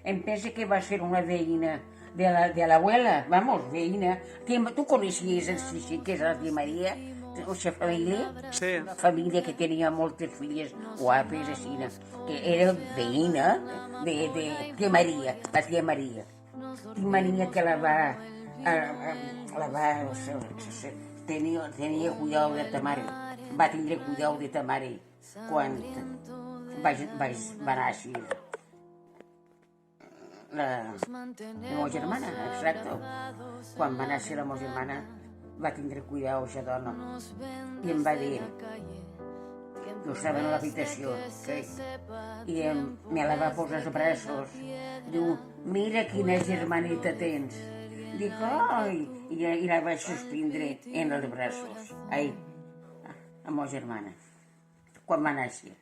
em pensa que va ser una veïna de la abuela, vamos, veïna. Tu coneixies els xiques, la tia Maria, la seva família? Sí. Una família que tenia moltes filles guapes, així, que era veïna de tia Maria, la tia Maria. Tia Maria que la va tenia cuidado de ta mare, va tindre cuidado de ta mare quan va néixer la meva germana, exacte. Quan va néixer la meva germana va tindre cuidado aquesta dona i em va dir, jo estava en l'habitació, i me la va posar als braços, diu, mira quina germanita tens. Dic, ai, i la vaig sospindre en els braços, ai, a la meva germana, quan va néixer.